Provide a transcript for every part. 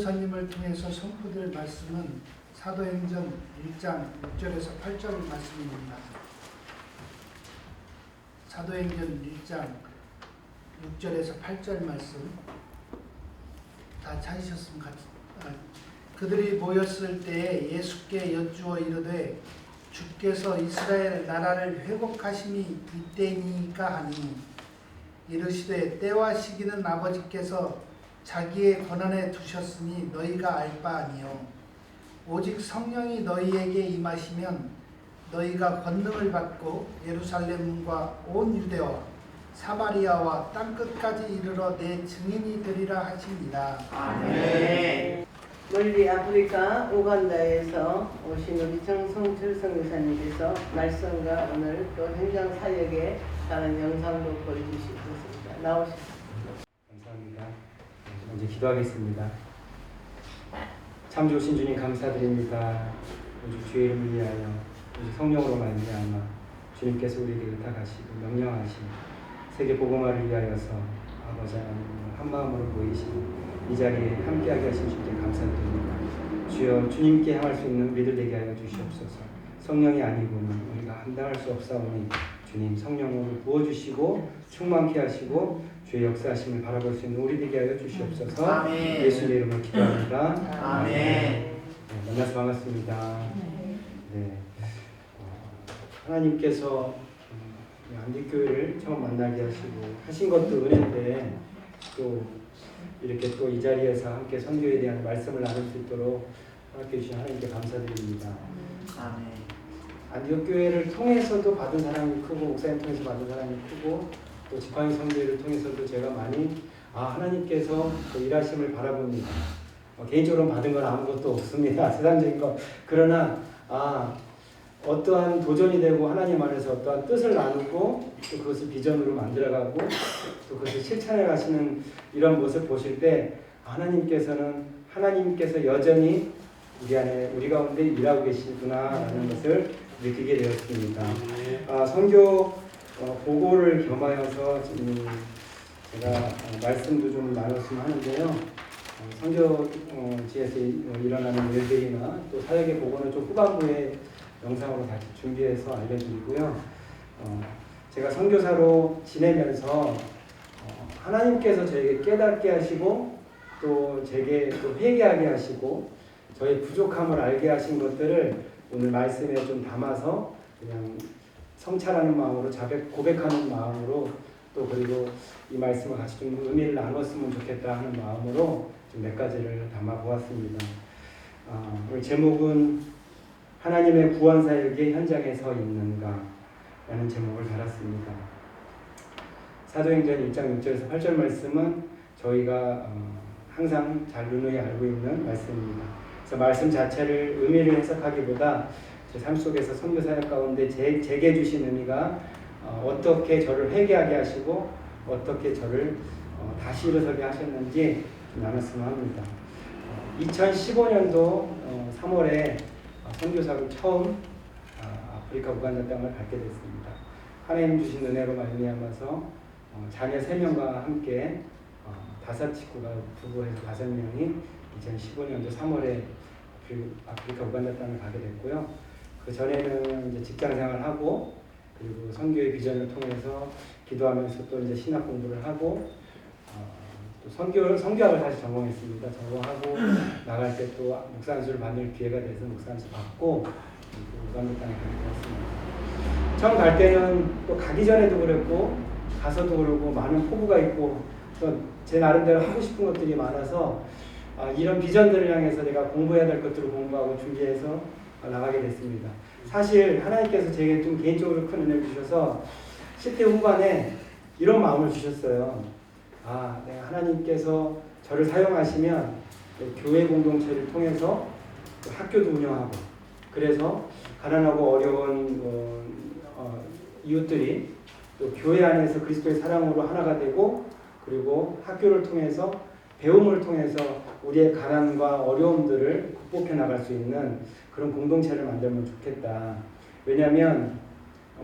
전도사님을 통해서 선포될 말씀은 사도행전 1장 6절에서 8절 말씀입니다. 사도행전 1장 6절에서 8절 말씀 다 찾으셨으면 그들이 모였을 때에 예수께 여쭈어 이르되 주께서 이스라엘 나라를 회복하심이 이때니까 하니 이르시되 때와 시기는 아버지께서 자기의 권한에 두셨으니 너희가 알 바 아니요 오직 성령이 너희에게 임하시면 너희가 권능을 받고 예루살렘과 온 유대와 사마리아와 땅끝까지 이르러 내 증인이 되리라 하십니다. 아멘. 멀리 아프리카 우간다에서 오신 우리 정성철 선교사님께서 말씀과 오늘 또 현장 사역에 따른 영상도 보여주시겠습니다. 나오십시오. 감사합니다. 먼저 기도하겠습니다. 참 좋으신 주님 감사드립니다. 오직 주의 이름을 위하여 오직 성령으로 말미암아 주님께서 우리에게 의탁하시고 명령하신 세계 복음화를 위하여서 아버지 하나님 한 마음으로 모이시고 이 자리에 함께하게 하신 주님께 감사드립니다. 주여 주님께 향할 수 있는 우리들 되게 하여 주시옵소서. 성령이 아니고는 우리가 감당할 수 없사오니 주님 성령으로 부어주시고 충만케 하시고 주의 역사하심을 바라볼 수 있는 우리 되게 하여 주시옵소서. 아멘. 예수님의 이름으로 기도합니다. 아멘. 네, 만나서 반갑습니다. 네, 하나님께서 안디교회를 처음 만나게 하시고 하신 것도 은혜인데 또 이렇게 또 이 자리에서 함께 선교에 대한 말씀을 나눌 수 있도록 허락해 주신 하나님께 감사드립니다. 아멘. 안디옥 교회를 통해서도 받은 사랑이 크고 목사님 통해서 받은 사랑이 크고 또 지팡이 선교회를 통해서도 제가 많이 하나님께서 그 일하심을 바라봅니다. 개인적으로 받은 건 아무것도 없습니다. 세상적인 거. 그러나 어떠한 도전이 되고 하나님 안에서 어떠한 뜻을 나누고 또 그것을 비전으로 만들어가고 또 그것을 실천해 가시는 이런 모습 보실 때 하나님께서 여전히 우리 가운데 일하고 계시구나라는 것을 느끼게 되었습니다. 선교 보고를 겸하여서 제가 말씀도 좀 나눴으면 하는데요. 선교지에서 일어나는 일들이나 또 사역의 보고는 좀 후반부에 영상으로 같이 준비해서 알려드리고요. 제가 선교사로 지내면서 하나님께서 저에게 깨닫게 하시고 또 제게 또 회개하게 하시고 저의 부족함을 알게 하신 것들을 오늘 말씀에 좀 담아서 그냥 성찰하는 마음으로 고백하는 마음으로 또 그리고 이 말씀을 같이 좀 의미를 나눴으면 좋겠다 하는 마음으로 좀 몇 가지를 담아 보았습니다. 오늘 제목은 하나님의 구원 사역의 현장에 서 있는가 라는 제목을 달았습니다. 사도행전 1장 6절에서 8절 말씀은 저희가 항상 잘 누누이 알고 있는 말씀입니다. 그래서 말씀 자체를 의미를 해석하기보다 제 삶 속에서 선교 사역 가운데 제게 주신 의미가 어떻게 저를 회개하게 하시고 어떻게 저를 다시 일어서게 하셨는지 좀 나눴으면 합니다. 2015년도 3월에 선교사로 처음 아프리카 우간다 땅을 밟게 됐습니다. 하나님 주신 은혜로 말미암아서 자녀 3명과 함께 5식구가 부부해서 5명이 2015년도 3월에 아프리카 우간다 땅을 가게 됐고요. 그 전에는 이제 직장 생활하고 그리고 선교의 비전을 통해서 기도하면서 또 이제 신학 공부를 하고 또 선교학을 다시 전공했습니다. 전공하고 나갈 때 또 목사 안수를 받을 기회가 돼서 목사 안수 받고 우간다 땅에 가게 되었습니다. 처음 갈 때는 또 가기 전에도 그랬고 가서도 그러고 많은 포부가 있고 또 제 나름대로 하고 싶은 것들이 많아서 이런 비전들을 향해서 내가 공부해야 될 것들을 공부하고 준비해서 나가게 됐습니다. 사실 하나님께서 제게 좀 개인적으로 큰 은혜를 주셔서 10대 후반에 이런 마음을 주셨어요. 내가 하나님께서 저를 사용하시면 교회 공동체를 통해서 학교도 운영하고 그래서 가난하고 어려운 이웃들이 또 교회 안에서 그리스도의 사랑으로 하나가 되고 그리고 학교를 통해서 배움을 통해서 우리의 가난과 어려움들을 극복해 나갈 수 있는 그런 공동체를 만들면 좋겠다. 왜냐하면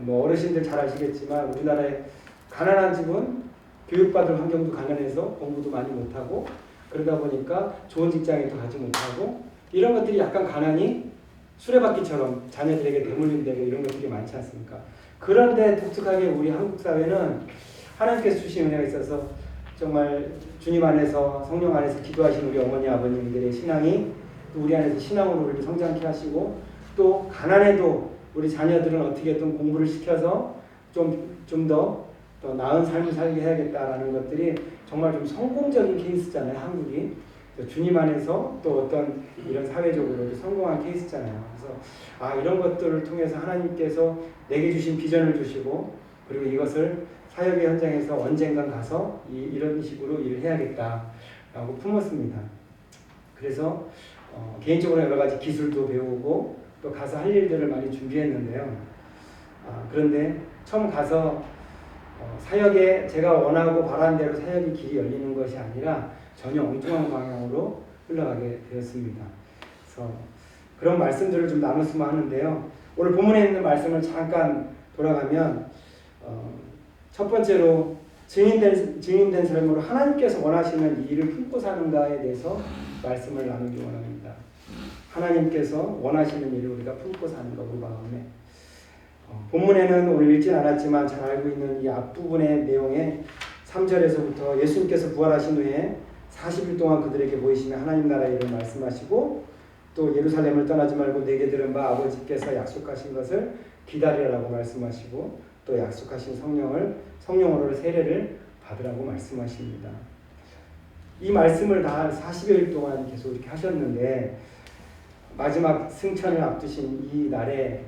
어르신들 잘 아시겠지만 우리나라에 가난한 집은 교육받을 환경도 가난해서 공부도 많이 못하고 그러다 보니까 좋은 직장에도 가지 못하고 이런 것들이 약간 가난이 수레바퀴처럼 자녀들에게 대물림되고 이런 것들이 많지 않습니까? 그런데 독특하게 우리 한국 사회는 하나님께서 주신 은혜가 있어서 정말 주님 안에서 성령 안에서 기도하신 우리 어머니 아버님들의 신앙이 우리 안에서 신앙으로 우리를 성장케 하시고 또 가난해도 우리 자녀들은 어떻게든 공부를 시켜서 좀 더 나은 삶을 살게 해야겠다라는 것들이 정말 좀 성공적인 케이스잖아요. 한국이 주님 안에서 또 어떤 이런 사회적으로 성공한 케이스잖아요. 그래서 이런 것들을 통해서 하나님께서 내게 주신 비전을 주시고 그리고 이것을 사역의 현장에서 언젠간 가서 이런 식으로 일을 해야겠다라고 품었습니다. 그래서 개인적으로 여러 가지 기술도 배우고 또 가서 할 일들을 많이 준비했는데요. 그런데 처음 가서 사역에 제가 원하고 바란 대로 사역의 길이 열리는 것이 아니라 전혀 엉뚱한 방향으로 흘러가게 되었습니다. 그래서 그런 말씀들을 좀 나눴으면 하는데요. 오늘 본문에 있는 말씀을 잠깐 돌아가면 첫 번째로 증인된 삶으로 하나님께서 원하시는 이 일을 품고 사는가에 대해서 말씀을 나누기 원합니다. 하나님께서 원하시는 일을 우리가 품고 사는 것, 우리 마음에. 본문에는 오늘 읽진 않았지만 잘 알고 있는 이 앞부분의 내용에 3절에서부터 예수님께서 부활하신 후에 40일 동안 그들에게 보이시며 하나님 나라의 일을 말씀하시고 또 예루살렘을 떠나지 말고 내게 들은 바 아버지께서 약속하신 것을 기다리라고 말씀하시고 또 약속하신 성령으로 세례를 받으라고 말씀하십니다. 이 말씀을 다 40여일 동안 계속 이렇게 하셨는데 마지막 승천을 앞두신 이 날에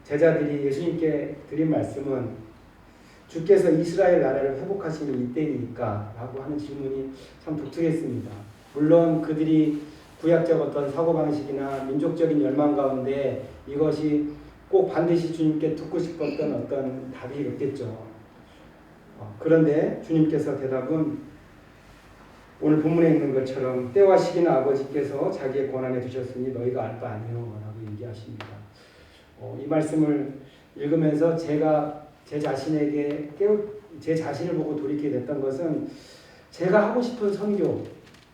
제자들이 예수님께 드린 말씀은 주께서 이스라엘 나라를 회복하시는 이때이니까 라고 하는 질문이 참 독특했습니다. 물론 그들이 구약적 어떤 사고방식이나 민족적인 열망 가운데 이것이 꼭 반드시 주님께 듣고 싶었던 어떤 답이 없겠죠. 그런데 주님께서 대답은 오늘 본문에 있는 것처럼 때와 시기는 아버지께서 자기의 권한에 두셨으니 너희가 알 바 아니요 라고 얘기하십니다. 이 말씀을 읽으면서 제가 제 자신을 보고 돌이키게 됐던 것은 제가 하고 싶은 선교,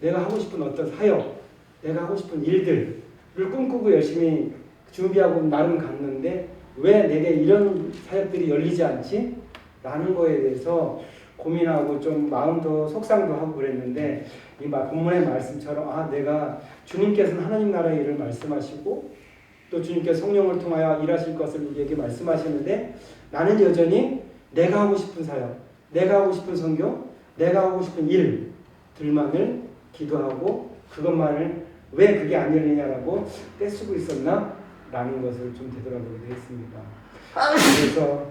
내가 하고 싶은 어떤 사역, 내가 하고 싶은 일들을 꿈꾸고 열심히 준비하고 나름 갔는데 왜 내게 이런 사역들이 열리지 않지? 라는 거에 대해서 고민하고 좀 마음도 속상도 하고 그랬는데 이 본문의 말씀처럼 내가 주님께서는 하나님 나라의 일을 말씀하시고 또 주님께서 성령을 통하여 일하실 것을 우리에게 말씀하시는데 나는 여전히 내가 하고 싶은 사역, 내가 하고 싶은 선교, 내가 하고 싶은 일들만을 기도하고 그것만을 왜 그게 안 열리냐라고 떼쓰고 있었나? 라는 것을 좀 되돌아보게 되었습니다. 그래서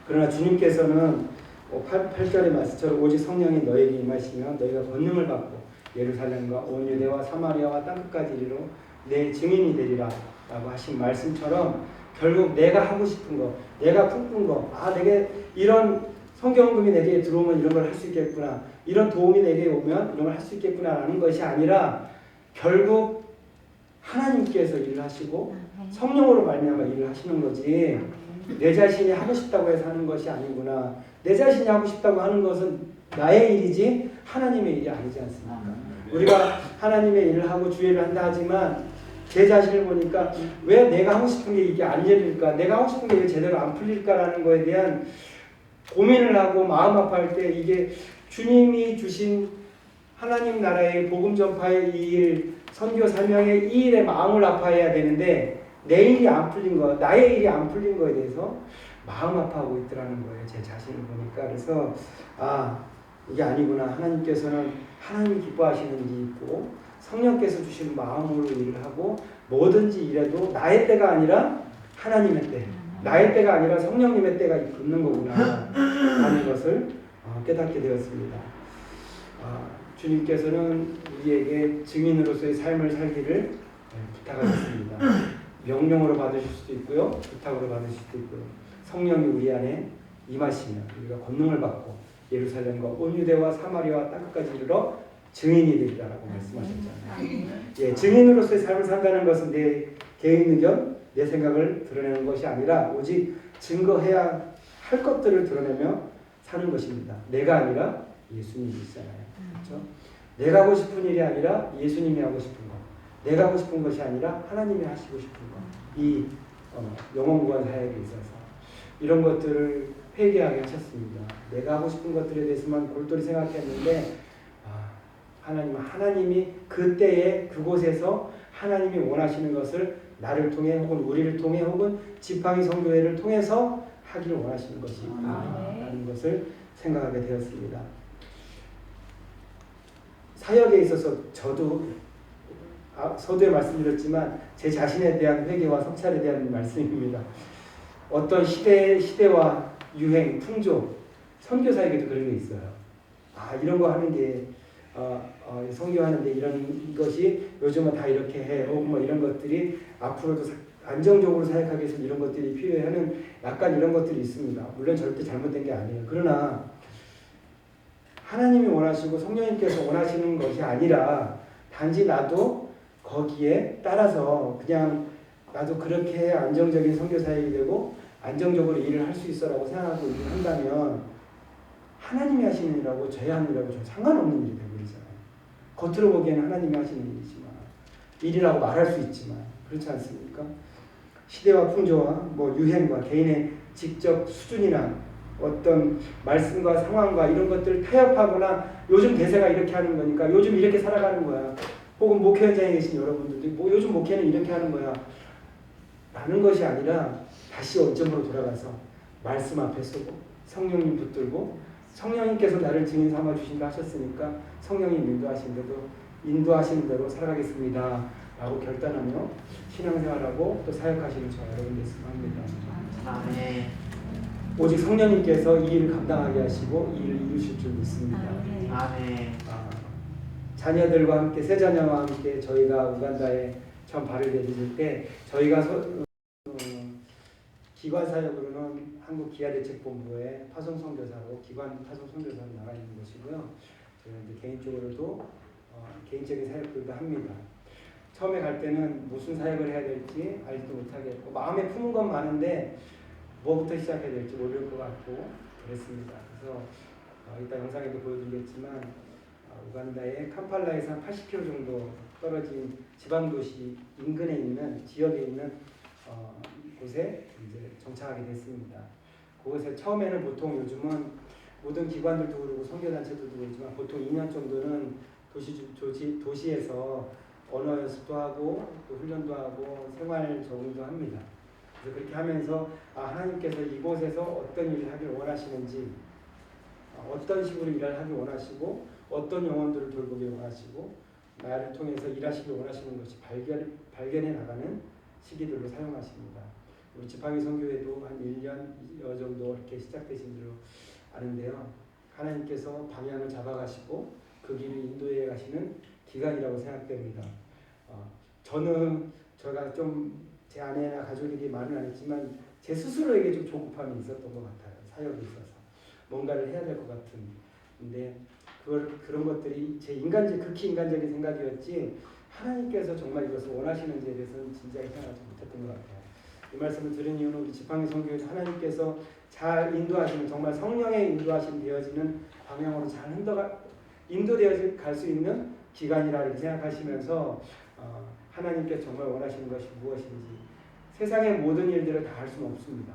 그러나 주님께서는 8절의 말씀처럼 오직 성령이 너에게 임하시면 너희가 권능을 받고 예루살렘과 온 유대와 사마리아와 땅끝까지 이르러 내 증인이 되리라 라고 하신 말씀처럼 결국 내가 하고 싶은 거, 내가 꿈꾼 거, 내게 이런 성경금이 내게 들어오면 이런 걸 할 수 있겠구나, 이런 도움이 내게 오면 이런 걸 할 수 있겠구나 라는 것이 아니라 결국 하나님께서 일을 하시고 성령으로 말미암아 일을 하시는 거지 내 자신이 하고 싶다고 해서 하는 것이 아니구나. 내 자신이 하고 싶다고 하는 것은 나의 일이지 하나님의 일이 아니지 않습니까? 우리가 하나님의 일을 하고 주일을 한다 하지만 제 자신을 보니까 왜 내가 하고 싶은 게 이게 안 열릴까? 내가 하고 싶은 게 왜 제대로 안 풀릴까라는 거에 대한 고민을 하고 마음 아파할 때 이게 주님이 주신 하나님 나라의 복음 전파의 이 일, 선교 사명의 이 일에 마음을 아파해야 되는데 내 일이 안 풀린 거, 나의 일이 안 풀린 거에 대해서 마음 아파하고 있더라는 거예요. 제 자신을 보니까. 그래서 이게 아니구나. 하나님께서는 하나님이 기뻐하시는 일이 있고 성령께서 주신 마음으로 일을 하고 뭐든지 일해도 나의 때가 아니라 하나님의 때, 나의 때가 아니라 성령님의 때가 있는 거구나 하는 것을 깨닫게 되었습니다. 주님께서는 우리에게 증인으로서의 삶을 살기를 부탁하셨습니다. 명령으로 받으실 수도 있고요, 부탁으로 받으실 수도 있고요. 성령이 우리 안에 임하시면 우리가 권능을 받고 예루살렘과 온 유대와 사마리아와 땅끝까지 이르러 증인이 되리라고 말씀하셨잖아요. 증인으로서의 삶을 산다는 것은 내 개인 의견, 내 생각을 드러내는 것이 아니라 오직 증거해야 할 것들을 드러내며 사는 것입니다. 내가 아니라 예수님이시잖아요. 그렇죠? 내가 하고 싶은 일이 아니라 예수님이 하고 싶은 것, 내가 하고 싶은 것이 아니라 하나님이 하시고 싶은 것, 이 영혼구원 사역에 있어서 이런 것들을 회개하게 하셨습니다. 내가 하고 싶은 것들에 대해서만 골똘히 생각했는데 하나님이 그때에 그곳에서 하나님이 원하시는 것을 나를 통해 혹은 우리를 통해 혹은 지팡이 성교회를 통해서 하기를 원하시는 것이 있구나라는 것을 생각하게 되었습니다. 사역에 있어서 저도 서두에 말씀드렸지만 제 자신에 대한 회개와 성찰에 대한 말씀입니다. 어떤 시대와 유행, 풍조, 선교사에게도 그런 게 있어요. 이런 거 하는 게 선교하는데 이런 것이 요즘은 다 이렇게 해. 뭐 이런 것들이 앞으로도 안정적으로 사역하기 위해서 이런 것들이 필요해하는 약간 이런 것들이 있습니다. 물론 절대 잘못된 게 아니에요. 그러나 하나님이 원하시고 성령님께서 원하시는 것이 아니라 단지 나도 거기에 따라서 그냥 나도 그렇게 안정적인 선교사역이 되고 안정적으로 일을 할 수 있어라고 생각하고 일을 한다면 하나님이 하시는 일하고 저희 하는 일하고 좀 상관없는 일이 되버리잖아요. 겉으로 보기에는 하나님이 하시는 일이지만 일이라고 말할 수 있지만 그렇지 않습니까? 시대와 풍조와 뭐 유행과 개인의 직접 수준이나 어떤 말씀과 상황과 이런 것들을 타협하거나 요즘 대세가 이렇게 하는 거니까 요즘 이렇게 살아가는 거야. 혹은 목회 현장에 계신 여러분들도 뭐 요즘 목회는 이렇게 하는 거야. 라는 것이 아니라 다시 원점으로 돌아가서 말씀 앞에 서고 성령님 붙들고 성령님께서 나를 증인 삼아 주신다 하셨으니까 성령님 인도하시는 대로 살아가겠습니다. 라고 결단하며 신앙생활하고 또 사역하시는 저 여러분 됐으면 합니다. 아멘. 오직 성령님께서 이 일을 감당하게 하시고 이 일을 이루실 줄 믿습니다. 아멘. 자녀들과 함께 새 자녀와 함께 저희가 우간다에 처음 발을 내딛을 때 저희가 기관 사역으로는 한국 기아대책본부의 파송선교사로 기관 파송선교사로 나가 있는 것이고요. 저희는 이제 개인적으로도 개인적인 사역들도 합니다. 처음에 갈 때는 무슨 사역을 해야 될지 알지도 못하겠고 마음에 품은 건 많은데 뭐부터 시작해야 될지 모를 것 같고 그랬습니다. 그래서 이따 영상에도 보여드리겠지만 우간다의 캄팔라에서 한 80km 정도 떨어진 지방도시 인근에 있는 지역에 있는 곳에 이제 정착하게 됐습니다. 그곳에 처음에는 보통 요즘은 모든 기관들도 그러고 선교단체들도 그렇지만 보통 2년 정도는 도시에서 언어 연습도 하고 또 훈련도 하고 생활 적응도 합니다. 그래서 그렇게 하면서 하나님께서 이곳에서 어떤 일을 하길 원하시는지 어떤 식으로 일을 하길 원하시고 어떤 영혼들을 돌보길 원하시고 나를 통해서 일하시길 원하시는 것이 발견해 나가는 시기들로 사용하십니다. 우리 지팡이 선교회도 한 1년 정도 이렇게 시작되신 줄로 아는데요. 하나님께서 방향을 잡아가시고 그 길을 인도해 가시는 기간이라고 생각됩니다. 저는 제가 좀 제 아내나 가족에게 말은 안 했지만 제 스스로에게 좀 조급함이 있었던 것 같아요. 사역에 있어서 뭔가를 해야 될 것 같은. 근데 그런 것들이 제 극히 인간적인 생각이었지 하나님께서 정말 이것을 원하시는지에 대해서는 진지하게 생각하지 못했던 것 같아요. 이 말씀을 들은 이유는 우리 지팡이 선교에서 하나님께서 잘 인도하시는 정말 성령의 인도하심 되어지는 방향으로 잘 인도되어 갈 수 있는 기간이라 이렇게 생각하시면서 하나님께서 정말 원하시는 것이 무엇인지 세상의 모든 일들을 다 할 수는 없습니다.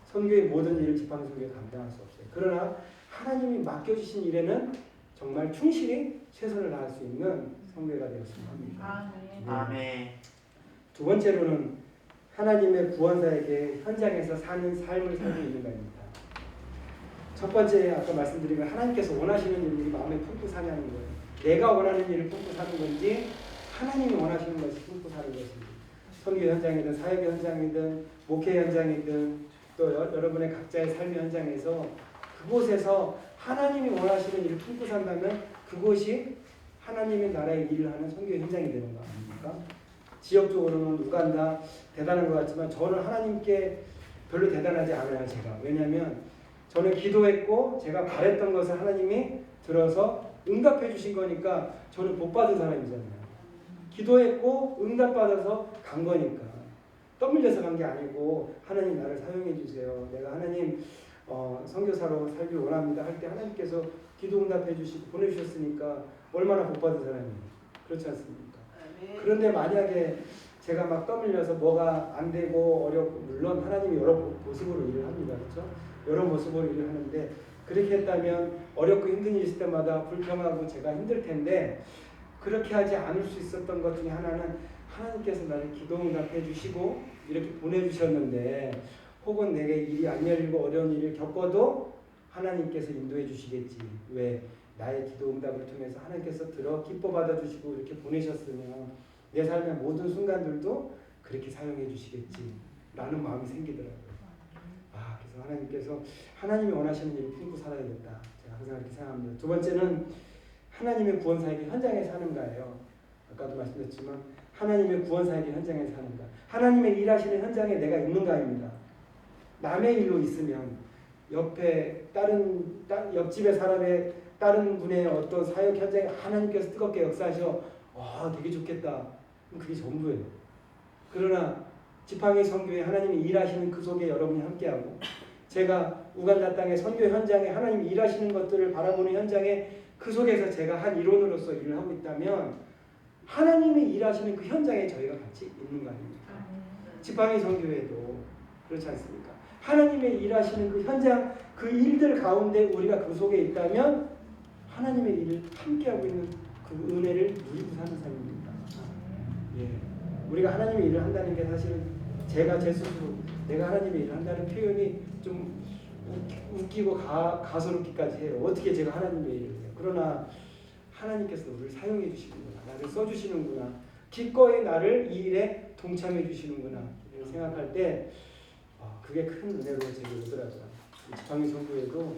선교의 모든 일을 지팡이 선교에 감당할 수 없어요. 그러나 하나님이 맡겨주신 일에는 정말 충실히 최선을 다할 수 있는 선교가 되었으면 합니다. 아멘. 두 번째로는 하나님의 구원자에게 현장에서 사는 삶을 살고 있는 것입니다. 첫 번째 아까 말씀드린 건 하나님께서 원하시는 일들이 마음에 품고 사냐는 거예요. 내가 원하는 일을 품고 사는 건지 하나님이 원하시는 것을 품고 사는 것인지 선교 현장이든 사역 현장이든 목회 현장이든 또 여러분의 각자의 삶의 현장에서 그곳에서 하나님이 원하시는 일을 품고 산다면 그곳이 하나님의 나라의 일을 하는 선교 현장이 되는 거 아닙니까? 지역적으로는 우간다 대단한 것 같지만 저는 하나님께 별로 대단하지 않아요. 제가. 왜냐하면 저는 기도했고 제가 바랬던 것을 하나님이 들어서 응답해 주신 거니까 저는 복 받은 사람이잖아요. 기도했고 응답받아서 간 거니까 떠밀려서 간 게 아니고 하나님 나를 사용해 주세요. 내가 하나님 선교사로 살길 원합니다 할 때 하나님께서 기도 응답해 주시고 보내주셨으니까 얼마나 복받은 사람이에요. 그렇지 않습니까? 그런데 만약에 제가 막 떠밀려서 뭐가 안 되고 어렵고, 물론 하나님이 여러 모습으로 일을 합니다. 그렇죠? 여러 모습으로 일을 하는데 그렇게 했다면 어렵고 힘든 일 있을 때마다 불평하고 제가 힘들 텐데, 그렇게 하지 않을 수 있었던 것 중에 하나는 하나님께서 나를 기도 응답해 주시고 이렇게 보내주셨는데, 혹은 내게 일이 안 열리고 어려운 일을 겪어도 하나님께서 인도해 주시겠지. 왜? 나의 기도 응답을 통해서 하나님께서 들어 기뻐 받아주시고 이렇게 보내셨으면 내 삶의 모든 순간들도 그렇게 사용해 주시겠지 라는 마음이 생기더라고요. 그래서 하나님께서 하나님이 원하시는 일을 품고 살아야겠다. 제가 항상 이렇게 생각합니다. 두 번째는 하나님의 구원사역의 현장에 사는가예요. 아까도 말씀드렸지만 하나님의 구원사역의 현장에 사는가, 하나님의 일하시는 현장에 내가 있는가입니다. 남의 일로 있으면 옆에 옆집의 사람의 다른 분의 어떤 사역 현장에 하나님께서 뜨겁게 역사하셔, 되게 좋겠다. 그럼 그게 전부예요. 그러나 지팡이 선교에 하나님이 일하시는 그 속에 여러분이 함께하고, 제가 우간다 땅의 선교 현장에 하나님이 일하시는 것들을 바라보는 현장에 그 속에서 제가 한 일원으로서 일을 하고 있다면 하나님이 일하시는 그 현장에 저희가 같이 있는 거 아닙니까? 지팡이 선교에도 그렇지 않습니까? 하나님의 일하시는 그 현장, 그 일들 가운데 우리가 그 속에 있다면 하나님의 일을 함께하고 있는 그 은혜를 누리고 사는 삶입니다. 우리가 하나님의 일을 한다는 게 사실은 제가 제 스스로 내가 하나님의 일을 한다는 표현이 좀 웃기고 가소롭기까지 해요. 어떻게 제가 하나님의 일을 해요. 그러나 하나님께서 우리를 사용해 주시는구나, 나를 써주시는구나, 기꺼이 나를 이 일에 동참해 주시는구나 생각할 때 그게 큰 은혜로 제게 오더라고요. 지팡이 선교에도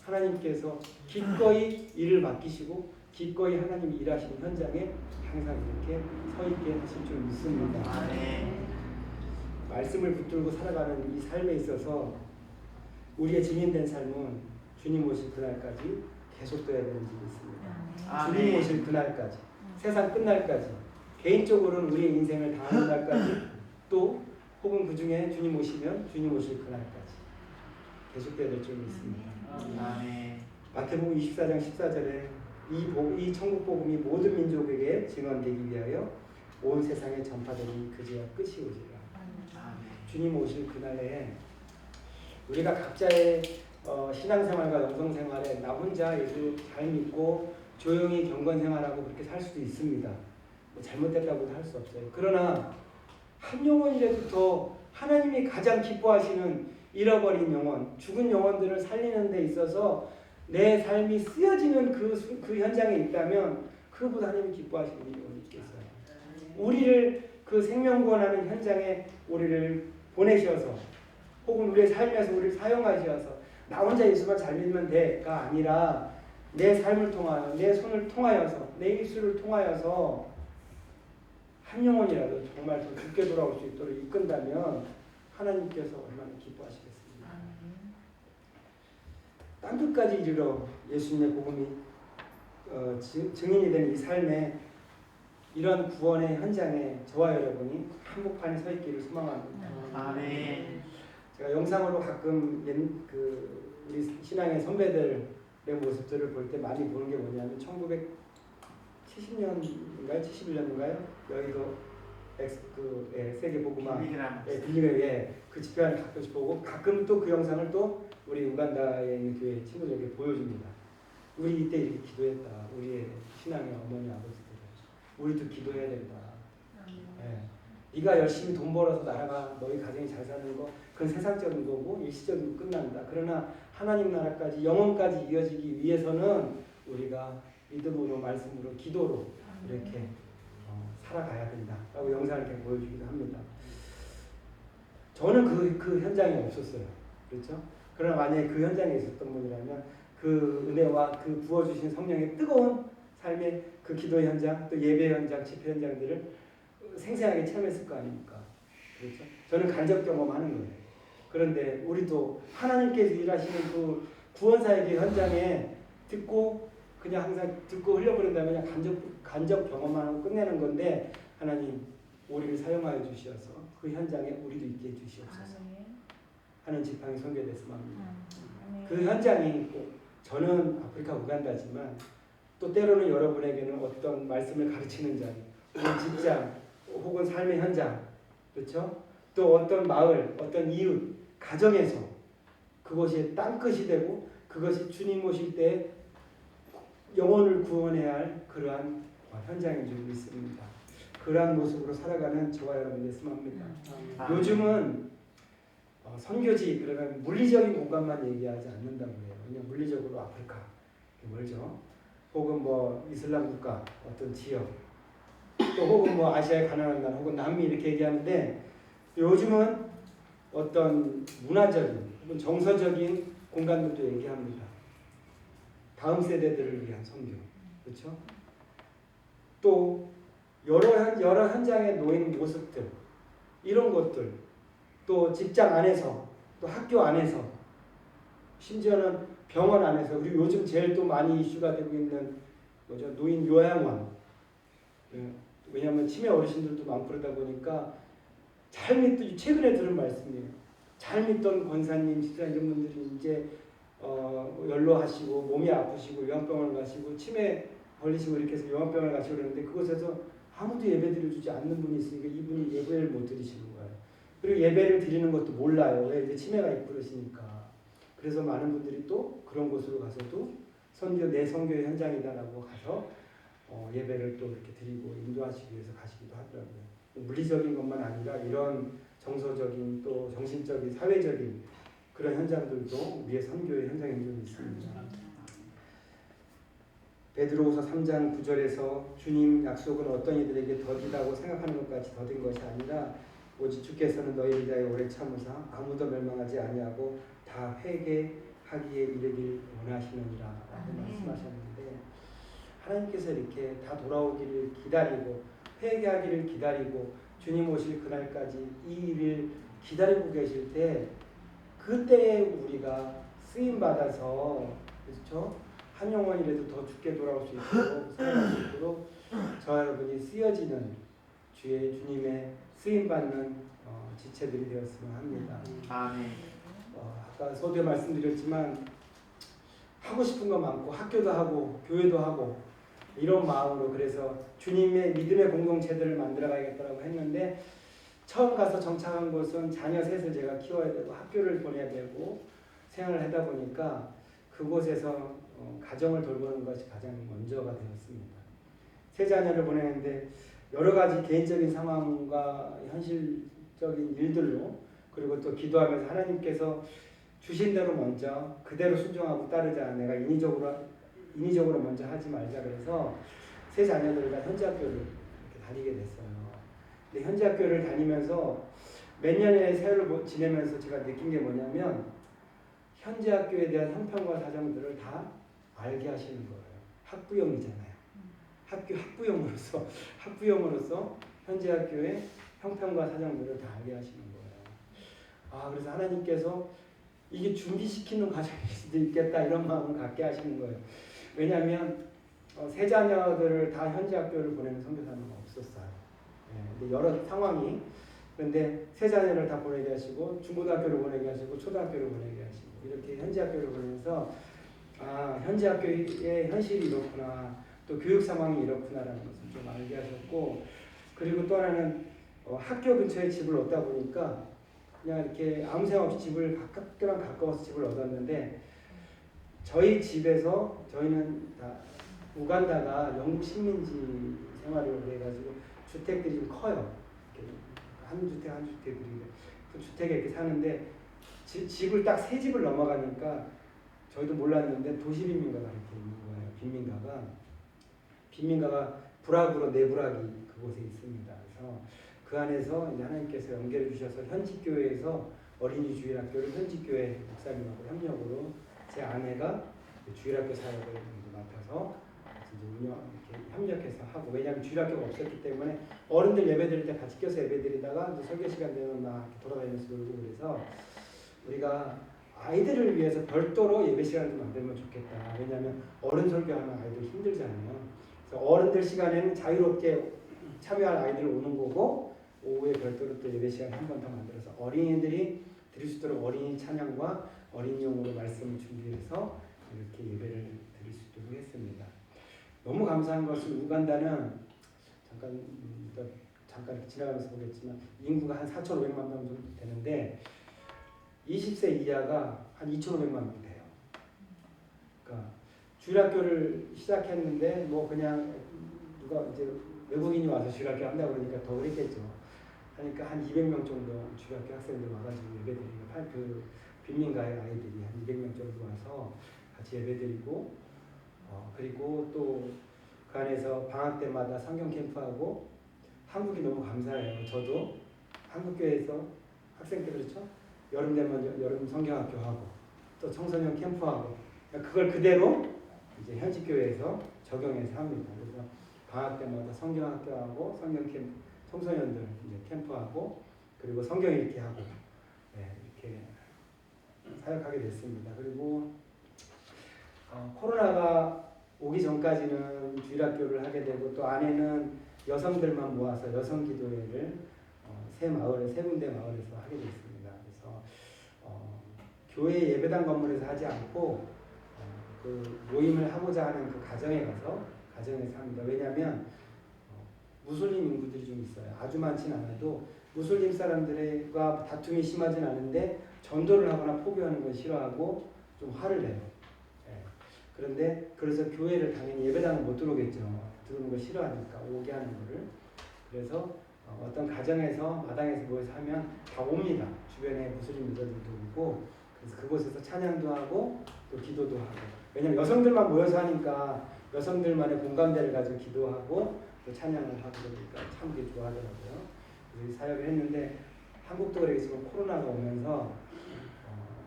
하나님께서 기꺼이 일을 맡기시고 기꺼이 하나님이 일하시는 현장에 항상 이렇게 서 있게 하실 줄 믿습니다. 말씀을 붙들고 살아가는 이 삶에 있어서 우리의 증인된 삶은 주님 오실 그날까지 계속돼야 되는 일이 있습니다. 주님 오실 그날까지, 세상 끝날까지, 개인적으로는 우리의 인생을 다하는 날까지, 또 혹은 그 중에 주님 오시면 주님 오실 그날까지 계속돼야 될 줄 믿습니다. 마태복음 24장 14절에 이 천국 복음이 모든 민족에게 증언되기 위하여 온 세상에 전파되니 그제야 끝이 오리라. 주님 오실 그날에 우리가 각자의 신앙생활과 영성생활에 나 혼자 예수 잘 믿고 조용히 경건생활하고 그렇게 살 수도 있습니다. 잘못됐다고도 할 수 없어요. 그러나 한 영혼이라도 더 하나님이 가장 기뻐하시는 잃어버린 영혼, 죽은 영혼들을 살리는 데 있어서 내 삶이 쓰여지는 그 현장에 있다면 그보다 하나님이 기뻐하시는 영혼이 있겠어요. 우리를 그 생명구원하는 현장에 우리를 보내셔서, 혹은 우리의 삶에서 우리를 사용하셔서 나 혼자 예수만 잘 믿으면 돼가 아니라 내 삶을 통하여, 내 손을 통하여서, 내 입술을 통하여서 한 영혼이라도 정말 더 죽게 돌아올 수 있도록 이끈다면 하나님께서 얼마나 기뻐하시겠습니까? 땅끝까지 이르러 예수님의 복음이 증인이 된 이 삶에, 이런 구원의 현장에 저와 여러분이 한복판에 서 있기를 소망합니다. 제가 영상으로 가끔 우리 신앙의 선배들의 모습들을 볼 때 많이 보는 게 뭐냐면 1970년인가요? 71년인가요? 여의도 세계 복음화 빌리그램 그 집회를 가끔씩 보고, 가끔 또 그 영상을 또 우리 우간다에 있는 교회 친구들에게 보여줍니다. 우리 이때 이렇게 기도했다. 우리의 신앙의 어머니 아버지들, 우리도 기도해야 된다. 네가 열심히 돈 벌어서 나라가 너희 가정이 잘 사는 거, 그건 세상적인 거고 일시적으로 끝난다. 그러나 하나님 나라까지, 영원까지 이어지기 위해서는 우리가 믿음으로, 말씀으로, 기도로 이렇게 살아가야 된다라고 영상을 이렇게 보여주기도 합니다. 저는 그 현장에 없었어요. 그렇죠? 그러나 만약에 그 현장에 있었던 분이라면 그 은혜와 그 부어주신 성령의 뜨거운 삶의 그 기도 현장, 또 예배 현장, 집회 현장들을 생생하게 체험했을 거 아닙니까? 그렇죠? 저는 간접 경험하는 거예요. 그런데 우리도 하나님께서 일하시는 그 구원사역의 현장에 듣고 그냥 항상 듣고 흘려버린다면 그냥 간접 경험만 하고 끝내는 건데, 하나님 우리를 사용하여 주시어서 그 현장에 우리도 있게 해주시옵소서 하는 지팡이 선교에 대해서 말합니다. 그 현장이 있고 저는 아프리카 우간다지만 또 때로는 여러분에게는 어떤 말씀을 가르치는 자리 혹은 직장 혹은 삶의 현장 그렇죠? 또 어떤 마을 어떤 이웃 가정에서 그것이 땅끝이 되고 그것이 주님 오실 때 영혼을 구원해야 할 그러한 현장인 줄 믿습니다. 그러한 모습으로 살아가는 저와 여러분 됐으면 합니다. 요즘은 선교지 그러면 물리적인 공간만 얘기하지 않는다고 해요. 왜냐하면 물리적으로 아프리카 멀죠. 혹은 뭐 이슬람 국가 어떤 지역 또 혹은 뭐 아시아의 가난한 나라 혹은 남미 이렇게 얘기하는데 요즘은 어떤 문화적인 혹은 정서적인 공간들도 얘기합니다. 다음 세대들을 위한 선교 그렇죠? 또 여러 현장에 놓인 모습들 이런 것들 또 직장 안에서 또 학교 안에서 심지어는 병원 안에서 그리고 요즘 제일 또 많이 이슈가 되고 있는 뭐죠? 노인 요양원 왜냐하면 치매 어르신들도 많고 그러다 보니까 잘 믿던 최근에 들은 말씀이에요. 잘 믿던 권사님, 집사님 이런 분들이 이제 연로하시고 몸이 아프시고 요양병원을 가시고 치매 걸리시고 이렇게 해서 요양병원을 가시고 그러는데 그곳에서 아무도 예배드려 주지 않는 분이 있으니까 이분이 예배를 못 드리시는 거예요. 그리고 예배를 드리는 것도 몰라요. 왜 이제 치매가 있고 그러시니까. 그래서 많은 분들이 또 그런 곳으로 가서도 내 선교의 현장이다라고 가서 예배를 또 이렇게 드리고 인도하시기 위해서 가시기도 하더라고요. 물리적인 것만 아니라 이런 정서적인 또 정신적인 사회적인 그런 현장들도 우리의 선교의 현장인 줄 믿습니다. 베드로후서 3장 9절에서 주님 약속은 어떤 이들에게 더디다고 생각하는 것까지 더딘 것이 아니라 오직 주께서는 너희를 위하여 오래 참으사 아무도 멸망하지 아니하고 다 회개하기에 이르길 원하시느니라 라고 말씀하셨는데 하나님께서 이렇게 다 돌아오기를 기다리고 회개하기를 기다리고 주님 오실 그날까지 이 일을 기다리고 계실 때 그때에 우리가 쓰임받아서 그렇죠? 한 영혼이라도 더 죽게 돌아올 수 있도록 살아갈 수 있도록 저와 여러분이 쓰여지는 주님의 쓰임받는 지체들이 되었으면 합니다. 아멘. 아까 서두에 말씀드렸지만 하고 싶은 거 많고 학교도 하고 교회도 하고 이런 마음으로 그래서 주님의 믿음의 공동체들을 만들어 가야겠다고 했는데 처음 가서 정착한 곳은 자녀 셋을 제가 키워야 되고 학교를 보내야 되고 생활을 하다 보니까 그곳에서 가정을 돌보는 것이 가장 먼저가 되었습니다. 세 자녀를 보내는데 여러 가지 개인적인 상황과 현실적인 일들로 그리고 또 기도하면서 하나님께서 주신 대로 먼저 그대로 순종하고 따르자. 내가 인위적으로 먼저 하지 말자. 그래서 세 자녀들과 현지 학교를 이렇게 다니게 됐어요. 근데 현지 학교를 다니면서 몇 년의 세월을 지내면서 제가 느낀 게 뭐냐면 현지 학교에 대한 형편과 사정들을 다 알게 하시는 거예요. 학부형이잖아요. 학부형으로서 현지 학교의 형편과 사정들을 다 알게 하시는 거예요. 그래서 하나님께서 이게 준비시키는 과정일 수도 있겠다 이런 마음을 갖게 하시는 거예요. 왜냐하면 세 자녀들을 다 현지 학교를 보내는 선교사는 없었어요. 근데 여러 상황이 그런데 세 자녀를 다 보내게 하시고 중고등학교를 보내게 하시고 초등학교를 보내게 하시고 이렇게 현지 학교를 보내면서 현지 학교의 현실이 이렇구나 또 교육 상황이 이렇구나라는 것을 좀 알게 하셨고 그리고 또 하나는 학교 근처에 집을 얻다 보니까 그냥 이렇게 아무 생각 없이 집을 학교랑 가까워서 집을 얻었는데 저희 집에서 저희는 다 우간다가 영국 식민지 생활을 해가지고 주택들이 좀 커요. 한 주택들이 그 주택에 이렇게 사는데 집을 딱 세 집을 넘어가니까 저희도 몰랐는데 도시빈민가가 이렇게 있는 거예요. 빈민가가 부락으로 내부락이 그곳에 있습니다. 그래서 그 안에서 이제 하나님께서 연결해 주셔서 현지 교회에서 어린이 주일학교를 현지 교회 목사님하고 협력으로 제 아내가 주일학교 사역을 맡아서 이제 이렇게 협력해서 하고 왜냐하면 주일학교가 없었기 때문에 어른들 예배드릴 때 같이 껴서 예배드리다가 설교 시간 되면 막 돌아다니면서 놀고 그래서 우리가 아이들을 위해서 별도로 예배 시간을 좀 만들면 좋겠다. 왜냐하면 어른 설교하면 아이들 힘들잖아요. 그래서 어른들 시간에는 자유롭게 참여할 아이들 오는 거고 오후에 별도로 또 예배 시간 한 번 더 만들어서 어린이들이 드릴 수 있도록 어린이 찬양과 어린이용으로 말씀을 준비해서 이렇게 예배를 드릴 수 있도록 했습니다. 너무 감사한 것은 우간다는 잠깐 이렇게 지나가면서 보겠지만 인구가 한 4,500만 명 정도 되는데 20세 이하가 한 2,500만 명 돼요. 그러니까 주일학교를 시작했는데 뭐 그냥 누가 이제 외국인이 와서 주일학교 한다고 그러니까 더 그랬겠죠. 하니까 한 200명 정도 주일학교 학생들 와가지고 예배드리고 그 빈민가의 아이들이 한 200명 정도 와서 같이 예배드리고 그리고 또 그 안에서 방학 때마다 성경 캠프하고 한국이 너무 감사해요. 저도 한국교회에서 학생 때 그렇죠? 여름 되면 여름 성경학교 하고 또 청소년 캠프하고 그걸 그대로 이제 현직 교회에서 적용해서 합니다. 그래서 방학 때마다 성경학교하고 성경 캠프 청소년들 이제 캠프하고 그리고 성경 읽기 하고 이렇게 사역하게 됐습니다. 그리고 코로나가 오기 전까지는 주일학교를 하게 되고 또 안에는 여성들만 모아서 여성 기도회를 세 군데 마을에서 하게 됐습니다. 그래서 교회 예배당 건물에서 하지 않고 그 모임을 하고자 하는 그 가정에서 합니다. 왜냐하면 무슬림 인구들이 좀 있어요. 아주 많지는 않아도 무슬림 사람들과 다툼이 심하진 않은데 전도를 하거나 포교하는 건 싫어하고 좀 화를 내요. 그런데 그래서 교회를 당연히 예배당을 못 들어오겠죠. 들어오는 거 싫어하니까 오게 하는 거를. 그래서 어떤 가정에서 마당에서 모여서 하면 다 옵니다. 주변에 무슬림 여자들도 오고 그래서 그곳에서 찬양도 하고 또 기도도 하고. 왜냐하면 여성들만 모여서 하니까 여성들만의 공감대를 가지고 기도하고 또 찬양을 하고 그러니까 참 그게 좋아하더라고요. 그래서 사역을 했는데 한국도 그러겠지만 코로나가 오면서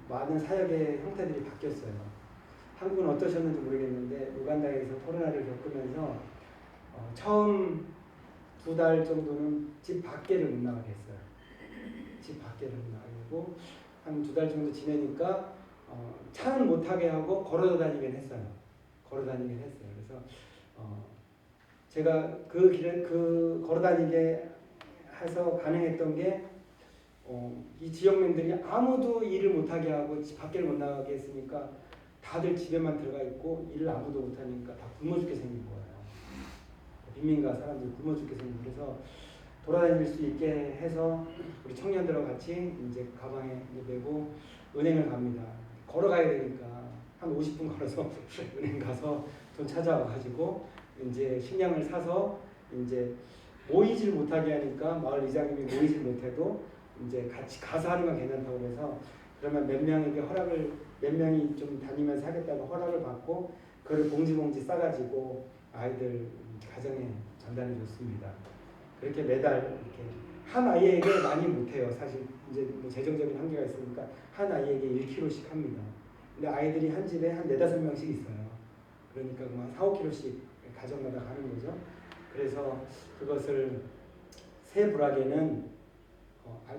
많은 사역의 형태들이 바뀌었어요. 한국은 어떠셨는지 모르겠는데 우간다에서 코로나를 겪으면서 처음 2달 정도는 집 밖에를 못 나가게 했어요. 집 밖에를 못 나가게 하고 한 2달 정도 지내니까 차는 못 타게 하고 걸어 다니긴 했어요. 그래서 제가 그 길을 걸어 다니게 해서 가능했던 게 이 지역민들이 아무도 일을 못 하게 하고 집 밖을 못 나가게 했으니까 다들 집에만 들어가 있고 일을 아무도 못 하니까 다 굶어 죽게 생긴 거예요. 빈민가 사람들이 굶어 죽게 생기고 그래서 돌아다닐 수 있게 해서 우리 청년들과 같이 이제 가방에 메고 은행을 갑니다. 걸어가야 되니까 한 50분 걸어서 은행 가서 돈 찾아와가지고 이제 식량을 사서 이제 모이질 못하게 하니까 마을 이장님이 모이질 못해도 이제 같이 가서 하는 건 괜찮다고 해서 그러면 몇 명이 좀 다니면서 하겠다고 허락을 받고 그걸 봉지 싸가지고 아이들 가정에 전달해 줬습니다. 그렇게 매달 이렇게 한 아이에게 많이 못해요. 사실 이제 뭐 재정적인 한계가 있으니까 한 아이에게 1kg씩 합니다. 근데 아이들이 한 집에 한 4-5명씩 있어요. 그러니까 뭐 4-5kg씩 가정마다 가는 거죠. 그래서 그것을 세 부락에는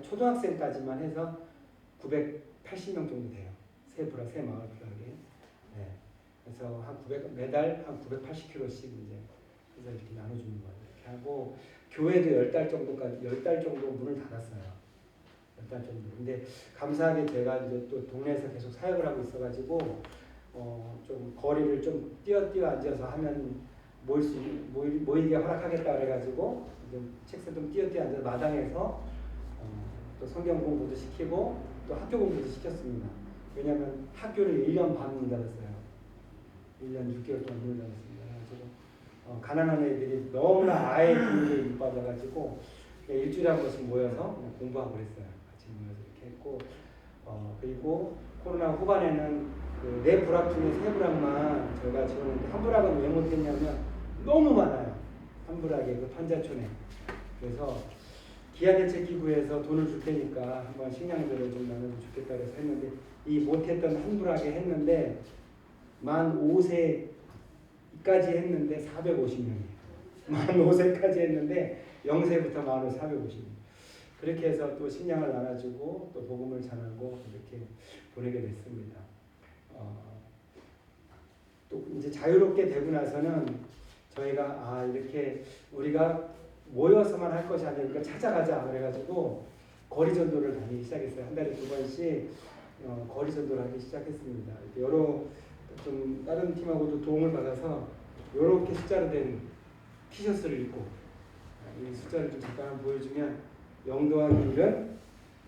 초등학생까지만 해서 980명 정도 돼요. 세 마을 부락에. 그래서 매달 한 980kg씩 이제 해서 이렇게 나눠주는 거예요. 이렇게 하고 교회도 10달 정도 문을 닫았어요. 10달 정도. 근데 감사하게 제가 이제 또 동네에서 계속 사역을 하고 있어가지고 좀 거리를 좀 뛰어 앉아서 하면 모이게 허락하겠다 그래가지고 책상 좀 뛰어 앉아서 마당에서 또 성경 공부도 시키고 또 학교 공부도 시켰습니다. 왜냐하면 학교를 1년 반 문 닫았어요. 1년 6개월 동안 문을 닫았습니다. 그래서 가난한 애들이 너무나 아예 교육에 밑받아가지고 일주일에 한 번씩 모여서 그냥 공부하고 그랬어요. 같이 모여서 이렇게 했고 그리고 코로나 후반에는 그 4부락 중에 3부락만 저희가 지원했는데 한 부락은 왜 못했냐면 너무 많아요. 한 부락에 그 판자촌에. 그래서 기아대책기구에서 돈을 줄 테니까 한번 식량들을 좀 나눠주면 좋겠다 그래서 했는데 이 못했던 한 부락에 했는데 만 5세까지 했는데 450명이에요. 만 5세까지 했는데 0세부터 만 5, 450명. 그렇게 해서 또 식량을 나눠주고 또 복음을 전하고 이렇게 보내게 됐습니다. 또 이제 자유롭게 되고 나서는 저희가 이렇게 우리가 모여서만 할 것이 아니니까 찾아가자 그래가지고 거리 전도를 다니기 시작했어요. 한 달에 2번씩 거리 전도를 하기 시작했습니다. 여러 좀 다른 팀하고도 도움을 받아서 이렇게 숫자로 된 티셔츠를 입고 이 숫자를 좀 잠깐 보여주면 0 더하기 1은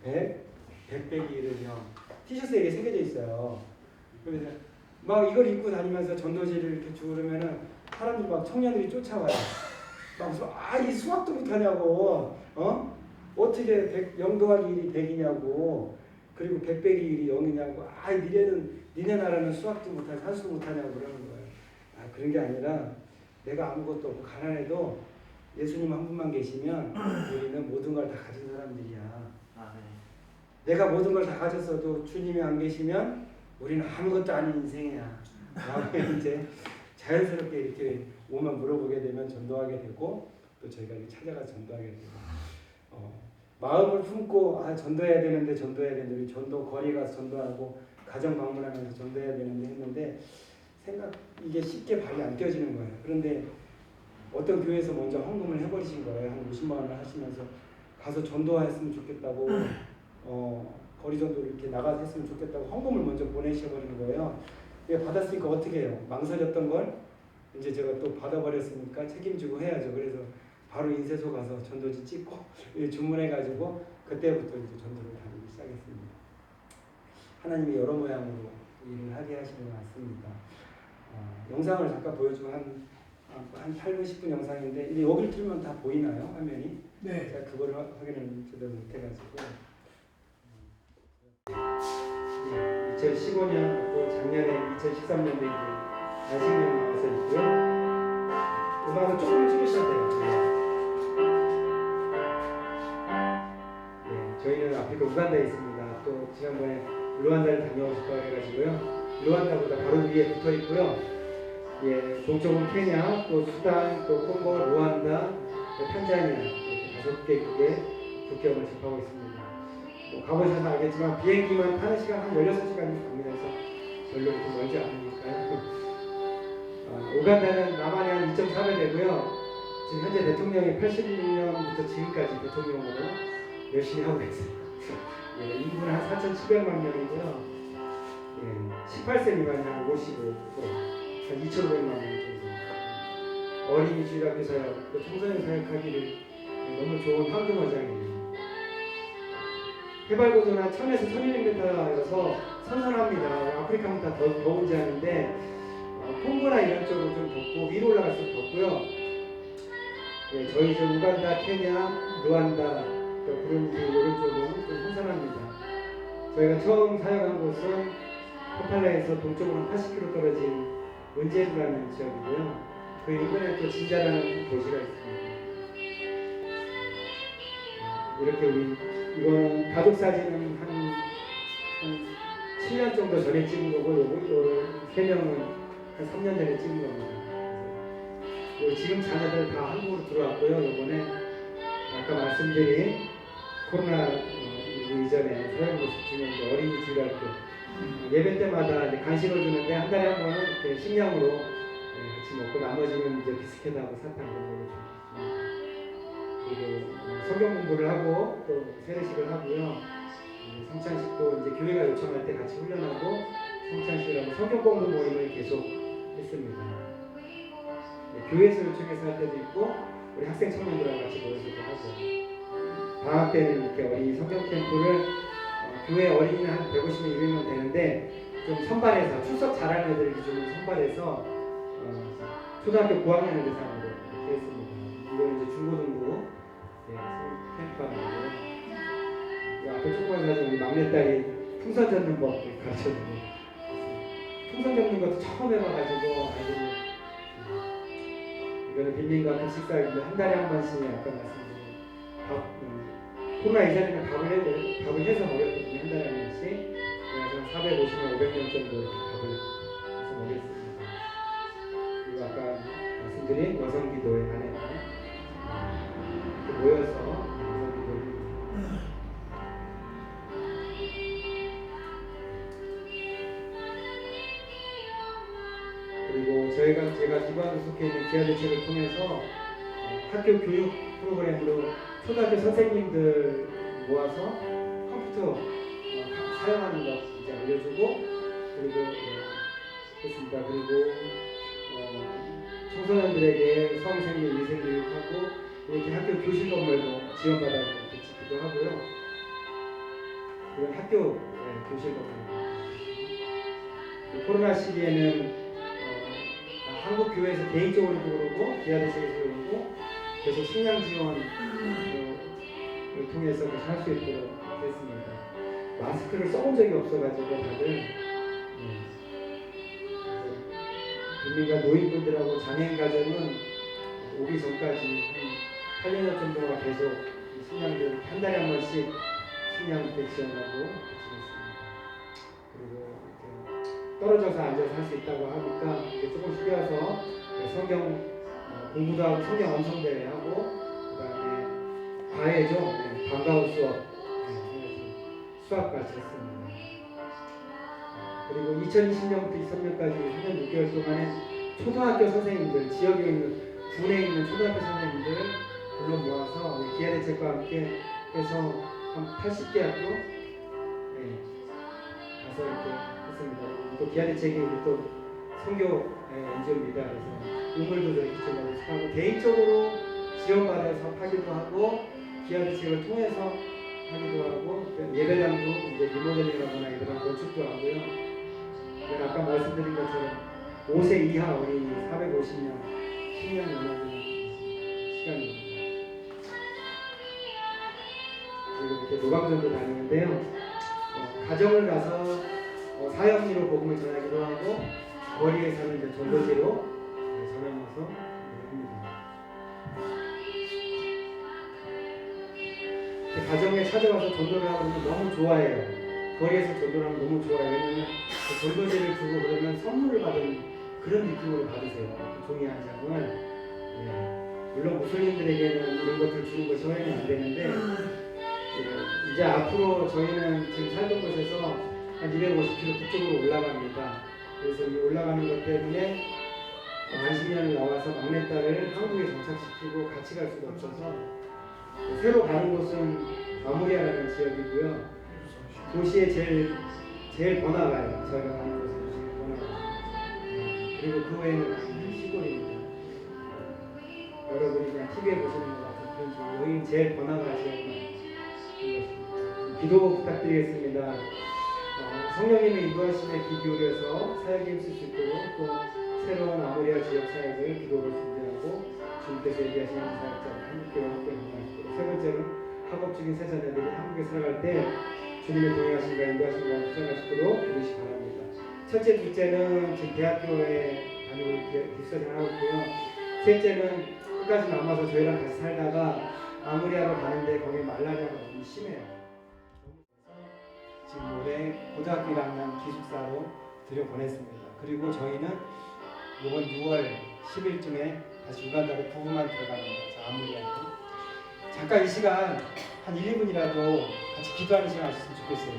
100, 100 빼기 1은 0. 티셔츠에 이게 새겨져 있어요. 그래서 막 이걸 입고 다니면서 전도지를 이렇게 주고 그러면은 사람들이 막 청년들이 쫓아와요. 막 이 수학도 못하냐고, 어떻게 0 더하기 1이 100이냐고, 그리고 100 빼기 1이 0이냐고, 니네 나라는 수학도 못하고 산수도 못하냐고 그러는 거예요. 그런 게 아니라 내가 아무것도 없고 가난해도 예수님 한 분만 계시면 우리는 모든 걸 다 가진 사람들이야. 아멘. 내가 모든 걸 다 가졌어도 주님이 안 계시면 우리는 아무것도 아닌 인생이야. 라고 이제 자연스럽게 이렇게 오면 물어보게 되면 전도하게 되고 또 저희가 이렇게 찾아가서 전도하게 되고 마음을 품고 전도해야 되는데 우리 전도 거리 가서 전도하고 가정 방문하면서 전도해야 되는데 했는데 이게 쉽게 발이 안 껴지는 거예요. 그런데 어떤 교회에서 먼저 헌금을 해버리신 거예요. 한 50만 원을 하시면서 가서 전도했으면 좋겠다고 거리 전도 이렇게 나가서 했으면 좋겠다고 헌금을 먼저 보내셔버리는 거예요. 받았으니까 어떻게 해요? 망설였던 걸 이제 제가 또 받아버렸으니까 책임지고 해야죠. 그래서 바로 인쇄소 가서 전도지 찍고 주문해가지고 그때부터 이제 전도를 다니기 시작했습니다. 하나님이 여러 모양으로 일을 하게 하시는 것 같습니다. 영상을 잠깐 보여주면 한 8분, 10분 영상인데 이제 여기를 틀면 다 보이나요? 화면이? 네. 제가 그거를 확인을 제대로 못해가지고 2015년 또 작년에 2013년에 이제 안식년이 나와서 있고요. 음악은 조금 줄이셔도 돼요. 저희는 아프리카 우간다에 있습니다. 또 지난번에 루안다를 다녀오셨다고 해가지고요. 루안다보다 바로 위에 붙어 있고요. 동쪽은 케냐, 또 수단, 또 콩고, 루안다, 또 탄자니아 이렇게 5개국의 국경을 접하고 있습니다. 가보셔서 알겠지만 비행기만 타는 시간 한 16시간이 갑니다. 그래서 별로 이렇게 멀지 않으니까요. 우간다는 남한이 한 2.4배 되고요. 지금 현재 대통령이 86년부터 지금까지 대통령으로 열심히 하고 있어요. 인구는 한 4,700만 명이고요. 18세 미만이 한 55%, 한 2,500만 명 정도. 어린이 주일학교 사역, 또 청소년 사역하기를 너무 좋은 황금어장이에요. 해발고도는 1000에서 1200m여서 선선합니다. 아프리카보다 더 더운지 아는데 콩고나 이런 쪽으로 좀 덥고 위로 올라갈수록 덥고요. 저희 좀 우간다, 케냐, 루안다, 부룬디 이런 쪽은 좀 선선합니다. 저희가 처음 사역한 곳은 캄팔라에서 동쪽으로 한 80km 떨어진 은제루라는 지역이고요. 그 인근에 또 진자라는 도시가 있습니다. 이렇게 이거는 가족 사진은 한 7년 정도 전에 찍은 거고, 요거 3명은 한 3년 전에 찍은 겁니다. 그래서 지금 자녀들 다 한국으로 들어왔고요. 요번에 아까 말씀드린 코로나 이전에 사역 모습 중에 어린이 주일학교 예배 때마다 이제 간식을 주는데 한 달에 한 번은 이렇게 식량으로 같이 먹고 나머지는 이제 비스켓하고 사탕 이런 걸로 줍니다. 그리고 성경 공부를 하고 또 세례식을 하고요. 성찬식도 이제 교회가 요청할 때 같이 훈련하고 성찬식이라고 성경 공부 모임을 계속 했습니다. 교회에서 요청해서 할 때도 있고 우리 학생 청년들하고 같이 모여서도 하고 방학 때는 이렇게 어린이 성경 캠프를 교회 어린이는 한 150명, 200명 되는데 좀 선발해서 출석 잘하는 애들 기준으로 선발해서 초등학교 9학년 대상으로 이렇게 했습니다. 이건 이제 중고등부 캠프하고요. 앞에 초코에서 우리 막내딸이 풍선 잡는 법 가르쳐주고 풍선 잡는 것도 처음 해봐가지고 아이들이 이거는 빈민가 급식사인데 한 달에 한 번씩 아까 말씀드린 코로나 이전에는 밥을 해서 먹였거든요. 한 달에 한 번씩. 그래서 450명, 500명 정도 이렇게 밥을 해서 먹였습니다. 그리고 아까 말씀드린 여성기도회 안에 모여서 여성기도를 그리고 제가 기반으로 속해 있는 기아대책을 통해서 학교 교육 프로그램으로 초등학교 선생님들 모아서 컴퓨터 사용하는 것 이제 알려주고 그리고 했습니다. 그리고 청소년들에게 성생명 위생 교육하고 이렇게 학교 교실 건물도 지원받아 짓기도 하고요. 그리고 학교 교실 건물. 코로나 시기에는 한국 교회에서 개인적으로도 그러고 기아대책에서 그러고 계속 식량 지원을 통해서 할 수 있도록 됐습니다. 마스크를 써본 적이 없어가지고 다들 빈민가 노인분들하고 장애인 가정은 오기 전까지 한 8년 정도가 계속 식량들 한 달에 한 번씩 식량 배치하고 지냈습니다. 그리고 이렇게 떨어져서 앉아서 할 수 있다고 하니까 조금씩 뛰어서 성경 공부도 하고 성경 암송대회 하고 그다음에 과외죠. 방과후 수업 같이 했습니다. 그리고 2020년부터 23년까지 3년 6개월 동안에 초등학교 선생님들, 지역에 있는 군에 있는 초등학교 선생님들 불러 모아서 기아대책과 함께 해서 한 80개 학교 가서 이렇게 했습니다. 또 기아대책이 우리 또 선교 NGO입니다. 그래서 우물도 저희 기초받아서 하고 개인적으로 지원받아서 하기도 하고 기아대책을 통해서 하기도 하고 예배당도 이제 리모델링하거나 이런 건축도 하고요. 아까 말씀드린 것처럼 5세 이하 어린이 450명 10년 연합의 시간입니다. 그리고 이렇게 노방전도 다니는데요. 가정을 가서 사형리로 복음을 전하기도 하고 거리에 사는 전도지로 전하면서 합니다. 가정에 찾아와서 전도를 하면 너무 좋아해요. 거리에서 전도를 하면 너무 좋아요. 왜냐면 전도지를 주고 그러면 선물을 받은 그런 느낌으로 받으세요. 그 종이 한 장을. 물론 무슬림들에게는 이런 것들을 주는 것이 허용이 안 되는데 이제 앞으로 저희는 지금 살던 곳에서 한 250km 북쪽으로 올라갑니다. 그래서 이 올라가는 것 때문에 안식년을 나와서 막내딸을 한국에 정착시키고 같이 갈 수가 없어서 새로 가는 곳은 아무리아라는 지역이고요. 도시에 제일 번화가예요. 저희가 가는 곳은 제일 번화가. 그리고 그 외에는 시골입니다. 여러분이 그냥 TV에 보시는 것 같은 그런 지역. 여기는 제일 번화가 지역입니다. 기도 부탁드리겠습니다. 성령님의 인도하심에 귀 기울여서 사역에 힘쓸 수 있도록 또 새로운 아모리아 지역 사역을 기도를 준비하고 주님께서 얘기하시는 사역자를 함께 공부하시도록 세 번째는 학업 중인 세자녀들이 한국에 살아갈 때 주님의 동행하심과 인도하심과 수행하시도록 기도시 바랍니다. 첫째, 둘째는 지금 대학교에 다니고 뒷사진을 하고 있고요. 셋째는 끝까지 남아서 저희랑 같이 살다가 아무리아로 가는데 거기 말라리아가 너무 심해요. 지금 올해 고등학교 1학년 기숙사로 들여보냈습니다. 그리고 저희는 이번 6월 10일쯤에 다시 우간다로 부부만 들어가는 거죠. 아무리아로. 잠깐 이 시간 한 1, 2분이라도 같이 기도하는 시간 하셨으면 좋겠어요.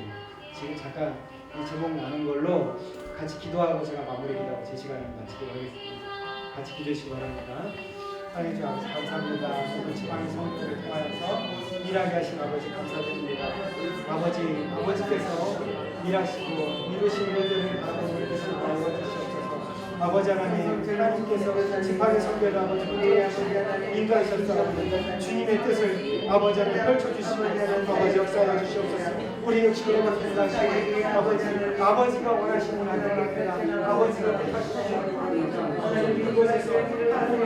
지금 잠깐 이 제목 나눈 걸로 같이 기도하고 제가 마무리 기도하고 제 시간을 마치도록 하겠습니다. 같이 기도하시기 바랍니다. 하나님 주 아버지 감사합니다. 오늘 지방의 성도를 통하여서 일하게 하신 아버지 감사드립니다. 아버지께서 일하시고 이루신 일들을 바라보고 계시는 아버지시옵소서. 아버지 하나님께서 지방의 성도를 아버지 인도하셨사 주님의 뜻을 아버지 하나님 펼쳐주시고 아버지 역사해 주시옵소서. 우리 역시로 만든다시고 아버지가 원하시는 하나님 아버지가 택하시는 이곳에서 하나님의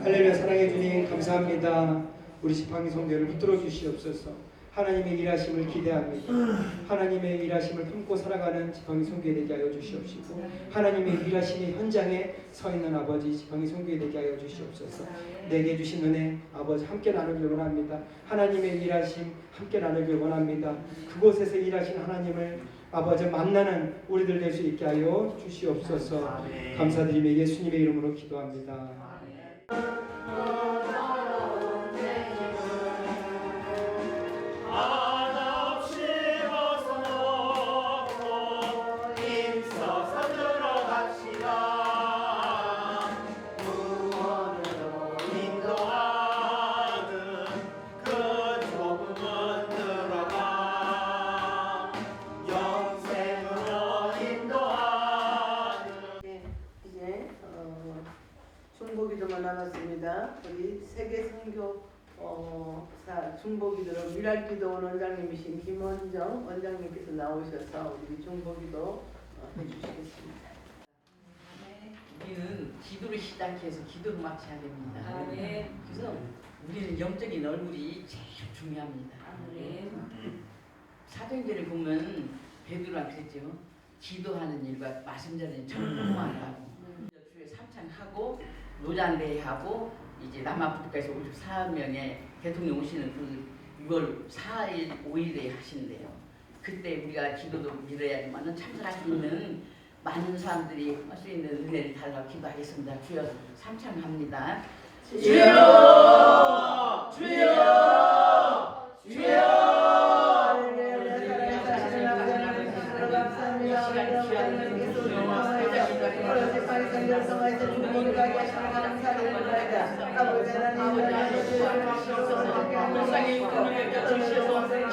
할렐루야. 사랑해 주님 감사합니다. 우리 지팡이 성도를 붙들어 주시옵소서. 하나님의 일하심을 기대합니다. 하나님의 일하심을 품고 살아가는 지팡이 성도에 되게 하여 주시옵시고 하나님의 일하심의 현장에 서 있는 아버지 지팡이 성도에 되게 하여 주시옵소서. 내게 주신 은혜 아버지 함께 나누길 원합니다. 하나님의 일하심 함께 나누길 원합니다. 그곳에서 일하신 하나님을 아버지 만나는 우리들 될 수 있게 하여 주시옵소서. 감사드리며 예수님의 이름으로 기도합니다. 그러니까 우리 세계 선교 중보기도로 미랄기도원 원장님이신 김원정 원장님께서 나오셔서 우리 중보기도 해주시겠습니다. 우리는 기도를 시작해서 기도를 마쳐야 됩니다. 아멘. 그래서 우리는 영적인 얼굴이 제일 중요합니다. 아멘. 사도행전을 보면 베드로가 그랬죠. 기도하는 일과 말씀 전하는 전공하라고. 주에 삼창하고 노잔대회하고 이제 남아프리카에서 54명의 대통령 오시는 그 6월 4일, 5일에 하신대요. 그때 우리가 기도도 밀어야지만은 참석할 수 있는 많은 사람들이 할 수 있는 은혜를 달라고 기도하겠습니다. 주여 삼창합니다. 주여! 주여! 주여!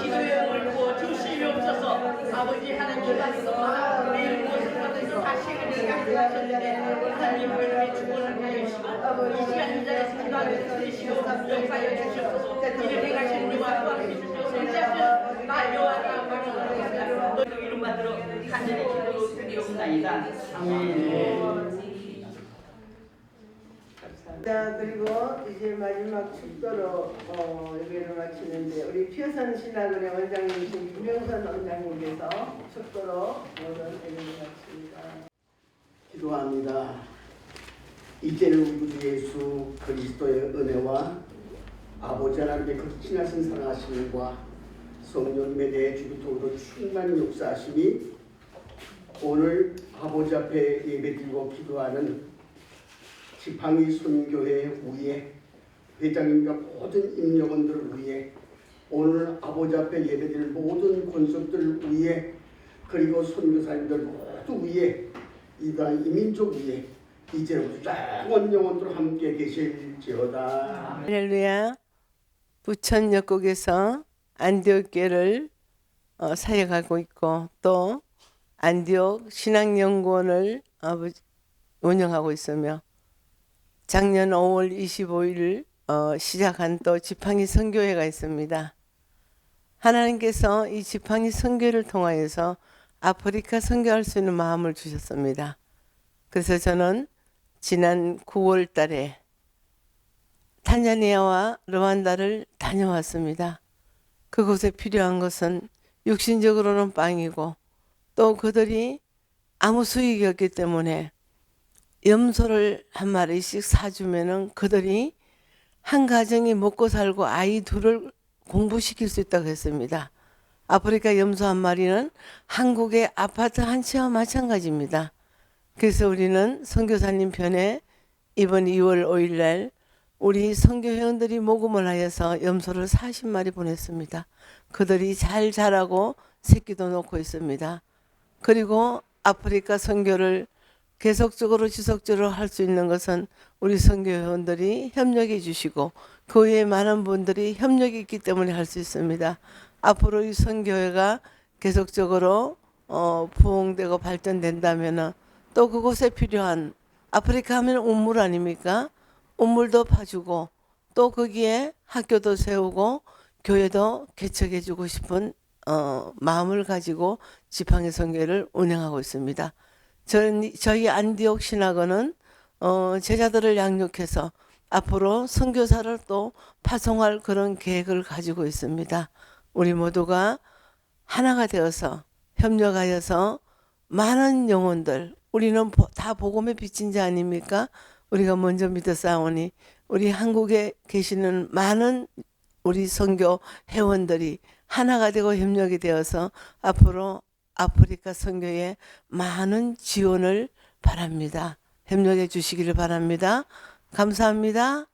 기도의 영을 부어 주시옵소서. 아버지 하나님 기도하소서. 우리 무엇을 다시 하셨는데 하나님을 축원을 하시고 이 시간 이 자리에서 기도하는 주시고 역사여 주시옵소서. 이를 행하시는 여호와 또한 주시옵소서. 인자하신 나 여호와가 바로 너희도 이름 받들어 간절히 기도 드리옵나이다. 아멘. 자, 그리고 이제 마지막 축도로 예배를 마치는데 우리 피어선 신학원의 원장님이신 김영선 원장님께서 축도로 모든 예배를 마칩니다. 기도합니다. 이제는 우리 구주 예수 그리스도의 은혜와 아버지 하나님의 그 지나신 사랑하심과 성령님의 내 주기도로 충만히 역사하심이 오늘 아버지 앞에 예배드리고 기도하는 지팡이 선교회 위에 회장님과 모든 임직원들을 위해 오늘 아버지 앞에 예배드릴 모든 권속들 위에 그리고 선교사님들 모두 위에 이단 이민족 위에 이제부터 영원토록 함께 계실지어다. 할렐루야. 부천 역곡에서 안디옥 교회를 사역하고 있고 또 안디옥 신학연구원을 운영하고 있으며 작년 5월 25일 시작한 또 지팡이 선교회가 있습니다. 하나님께서 이 지팡이 선교를 통하여서 아프리카 선교할 수 있는 마음을 주셨습니다. 그래서 저는 지난 9월 달에 탄자니아와 르완다를 다녀왔습니다. 그곳에 필요한 것은 육신적으로는 빵이고 또 그들이 아무 수익이 없기 때문에 염소를 한 마리씩 사주면은 그들이 한 가정이 먹고 살고 아이 둘을 공부시킬 수 있다고 했습니다. 아프리카 염소 한 마리는 한국의 아파트 한 채와 마찬가지입니다. 그래서 우리는 선교사님 편에 이번 2월 5일 날 우리 선교 회원들이 모금을 하여서 염소를 40마리 보냈습니다. 그들이 잘 자라고 새끼도 놓고 있습니다. 그리고 아프리카 선교를 계속적으로 지속적으로 할 수 있는 것은 우리 선교 회원들이 협력해 주시고 그 외에 많은 분들이 협력이 있기 때문에 할 수 있습니다. 앞으로 이 선교회가 계속적으로 부흥되고 발전된다면 또 그곳에 필요한 아프리카 하면 운물 아닙니까? 운물도 파주고 또 거기에 학교도 세우고 교회도 개척해 주고 싶은 마음을 가지고 지팡이 선교회를 운영하고 있습니다. 저희 안디옥 신학원은 제자들을 양육해서 앞으로 선교사를 또 파송할 그런 계획을 가지고 있습니다. 우리 모두가 하나가 되어서 협력하여서 많은 영혼들, 우리는 다 복음의 빚진 자 아닙니까? 우리가 먼저 믿었사오니 우리 한국에 계시는 많은 우리 선교 회원들이 하나가 되고 협력이 되어서 앞으로 아프리카 선교에 많은 지원을 바랍니다. 협력해 주시기를 바랍니다. 감사합니다.